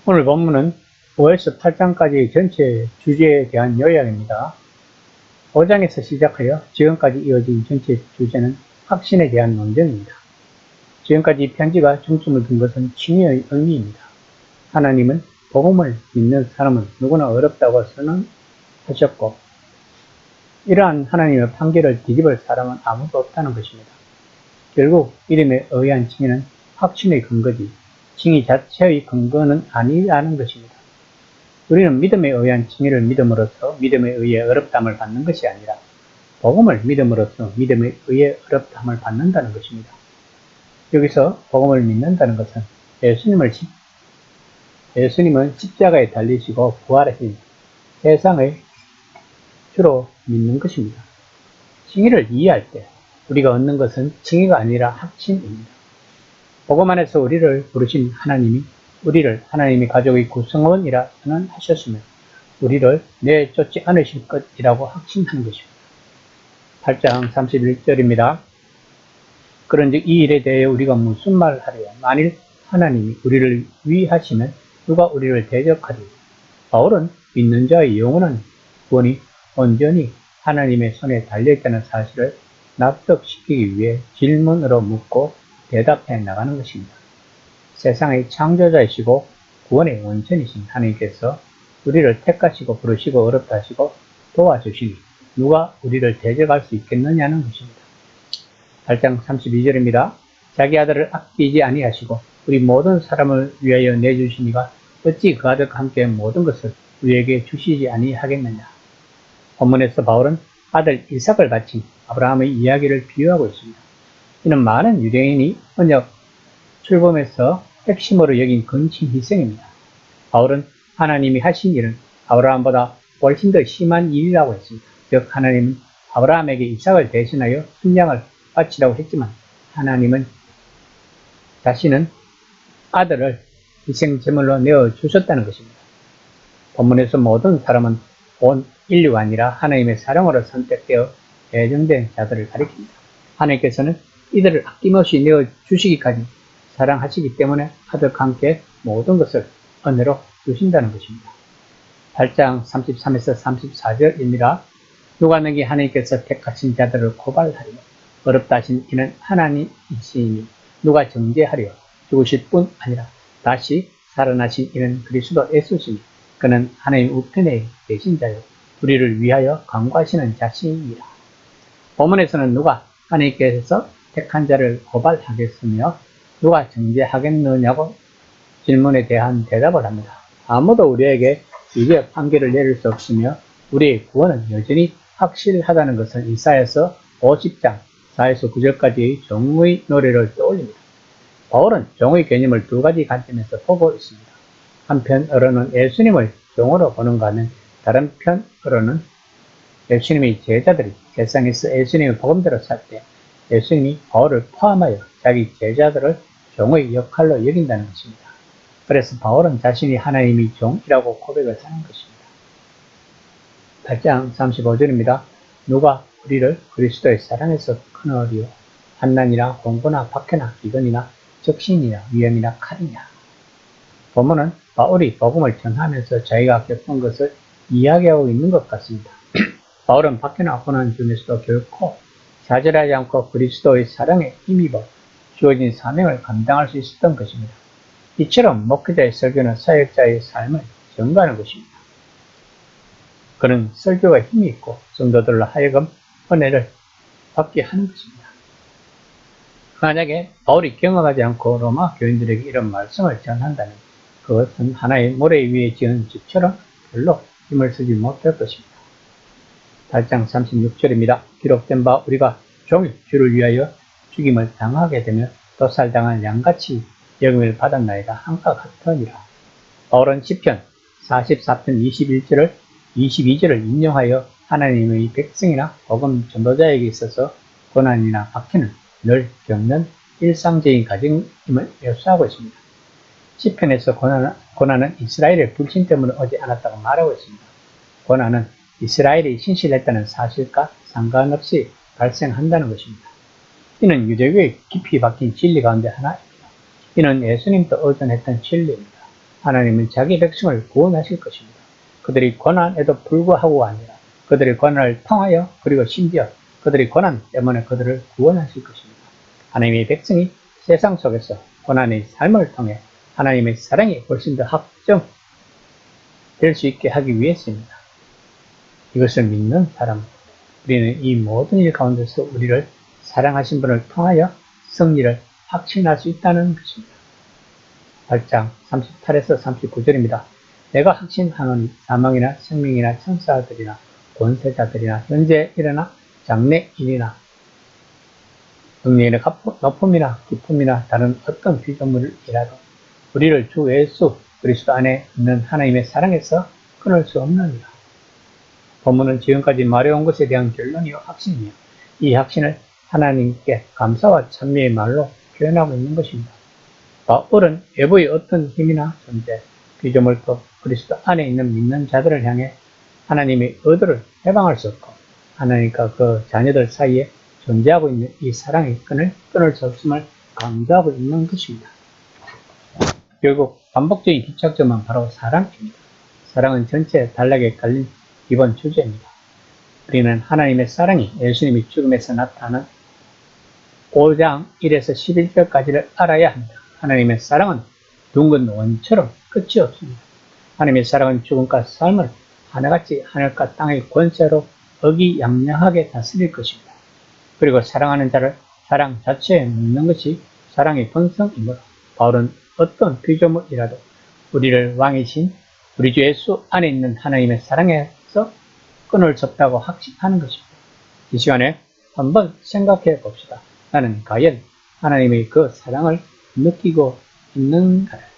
오늘 본문은 5에서 8장까지의 전체 주제에 대한 요약입니다. 5장에서 시작하여 지금까지 이어진 전체 주제는 확신에 대한 논쟁입니다. 지금까지 편지가 중점을 둔 것은 칭의의 의미입니다. 하나님은 복음을 믿는 사람은 누구나 어렵다고 선언하셨고 이러한 하나님의 판결을 뒤집을 사람은 아무도 없다는 것입니다. 결국 믿음에 의한 칭의는 확신의 근거지 칭의 자체의 근거는 아니라는 것입니다. 우리는 믿음에 의한 칭의를 믿음으로써 믿음에 의해 어렵다함을 받는 것이 아니라 복음을 믿음으로써 믿음에 의해 어렵다함을 받는다는 것입니다. 여기서 복음을 믿는다는 것은 예수님은 십자가에 달리시고 부활하신 세상을 주로 믿는 것입니다. 칭의를 이해할 때 우리가 얻는 것은 칭의가 아니라 확신입니다. 복음 안에서 우리를 부르신 하나님이 우리를 하나님의 가족의 구성원이라 선언하셨으며 우리를 내쫓지 않으실 것이라고 확신하는 것입니다. 8장 31절입니다. 그런즉 이 일에 대해 우리가 무슨 말을 하랴. 만일 하나님이 우리를 위하시면 누가 우리를 대적하리요. 바울은 믿는 자의 영원한 구원이 온전히 하나님의 손에 달려있다는 사실을 납득시키기 위해 질문으로 묻고 대답해 나가는 것입니다. 세상의 창조자이시고 구원의 원천이신 하나님께서 우리를 택하시고 부르시고 어렵다 하시고 도와주시니 누가 우리를 대적할 수 있겠느냐는 것입니다. 8장 32절입니다. 자기 아들을 아끼지 아니하시고 우리 모든 사람을 위하여 내주시니가 어찌 그 아들과 함께 모든 것을 우리에게 주시지 아니하겠느냐. 본문에서 바울은 아들 이삭을 바친 아브라함의 이야기를 비유하고 있습니다. 이는 많은 유대인이 언약 출범에서 핵심으로 여긴 근친 희생입니다. 바울은 하나님이 하신 일은 아브라함보다 훨씬 더 심한 일이라고 했습니다. 즉 하나님은 아브라함에게 이삭을 대신하여 순양을 바치라고 했지만 하나님은 자신은 아들을 희생제물로 내어주셨다는 것입니다. 본문에서 모든 사람은 온 인류가 아니라 하나님의 사랑으로 선택되어 예정된 자들을 가리킵니다. 하나님께서는 이들을 아낌없이 내어주시기까지 사랑하시기 때문에 아들과 함께 모든 것을 은혜로 주신다는 것입니다. 8장 33에서 34절입니다. 누가 너에게 하나님께서 택하신 자들을 고발하리요. 어렵다 하신 이는 하나님이시니 누가 정죄하리요. 죽으실 뿐 아니라 다시 살아나신 이는 그리스도 예수시니 그는 하나님 우편에 계신 자요 우리를 위하여 간구하시는 자신이라. 본문에서는 누가 하나님께서 택한 자를 고발하겠으며 누가 정죄하겠느냐고 질문에 대한 대답을 합니다. 아무도 우리에게 이제 판결을 내릴 수 없으며 우리의 구원은 여전히 확실하다는 것을 이사야서 50장 4에서 9절까지의 종의 노래를 떠올립니다. 바울은 종의 개념을 두 가지 관점에서 보고 있습니다. 한편으로는 예수님을 종으로 보는가 하면 다른 편으로는 예수님의 제자들이 세상에서 예수님의 복음대로 살 때 예수님이 바울을 포함하여 자기 제자들을 종의 역할로 여긴다는 것입니다. 그래서 바울은 자신이 하나님의 종이라고 고백을 하는 것입니다. 8장 35절입니다. 누가 우리를 그리스도의 사랑에서 끊으리요. 환난이나 공고나 박해나 기근이나 적신이나 위험이나 칼이냐. 본문은 바울이 복음을 전하면서 자기가 겪은 것을 이야기하고 있는 것 같습니다. 바울은 박해나 고난 중에서도 결코 좌절하지 않고 그리스도의 사랑에 힘입어 주어진 사명을 감당할 수 있었던 것입니다. 이처럼 목회자의 설교는 사역자의 삶을 전가하는 것입니다. 그는 설교가 힘이 있고 성도들로 하여금 은혜를 받게 하는 것입니다. 만약에 바울이 경험하지 않고 로마 교인들에게 이런 말씀을 전한다면 그것은 하나의 모래 위에 지은 집처럼 별로 힘을 쓰지 못할 것입니다. 8장 36절입니다. 기록된 바 우리가 종일 주를 위하여 죽임을 당하게 되면 또 살당한 양같이 여김을 받았나이다 함과 같으니라. 바울은 시편 44편 22절을 인용하여 하나님의 백성이나 복음 전도자에게 있어서 고난이나 박해는 늘 겪는 일상적인 과정임을 묘사하고 있습니다. 시편에서 고난은 이스라엘의 불신 때문에 오지 않았다고 말하고 있습니다. 고난은 이스라엘이 신실했다는 사실과 상관없이 발생한다는 것입니다. 이는 유대교의 깊이 박힌 진리 가운데 하나입니다. 이는 예수님도 의존했던 진리입니다. 하나님은 자기 백성을 구원하실 것입니다. 그들이 고난에도 불구하고가 아니라 그들의 고난을 통하여 그리고 심지어 그들의 고난 때문에 그들을 구원하실 것입니다. 하나님의 백성이 세상 속에서 고난의 삶을 통해 하나님의 사랑이 훨씬 더 확정될 수 있게 하기 위해서입니다. 이것을 믿는 사람, 우리는 이 모든 일 가운데서 우리를 사랑하신 분을 통하여 승리를 확신할 수 있다는 것입니다. 8장 38에서 39절입니다. 내가 확신하노니 사망이나 생명이나 천사들이나 권세자들이나 현재 일어나 장래일이나 능력의 높음이나 깊음이나 다른 어떤 피조물이라도 우리를 주 예수 그리스도 안에 있는 하나님의 사랑에서 끊을 수 없느니라. 본문은 지금까지 말해온 것에 대한 결론이요 확신이며 이 확신을 하나님께 감사와 찬미의 말로 표현하고 있는 것입니다. 바울은 외부의 어떤 힘이나 존재, 피조물도 그리스도 안에 있는 믿는 자들을 향해 하나님의 의도를 해방할 수 없고 하나님과 그 자녀들 사이에 존재하고 있는 이 사랑의 끈을 끊을 수 없음을 강조하고 있는 것입니다. 결국 반복적인 기착점은 바로 사랑입니다. 사랑은 전체 단락에 깔린 기본 주제입니다. 우리는 하나님의 사랑이 예수님이 죽음에서 나타난 5장 1에서 11절까지를 알아야 합니다. 하나님의 사랑은 둥근 원처럼 끝이 없습니다. 하나님의 사랑은 죽음과 삶을 하나같이 하늘과 땅의 권세로 의기양양하게 다스릴 것입니다. 그리고 사랑하는 자를 사랑 자체에 묶는 것이 사랑의 본성이므로 바울은 어떤 피조물이라도 우리를 왕이신 우리 주 예수 안에 있는 하나님의 사랑에서 끊을 수 없다고 확신하는 것입니다. 이 시간에 한번 생각해 봅시다. 나는 과연 하나님의 그 사랑을 느끼고 있는가를.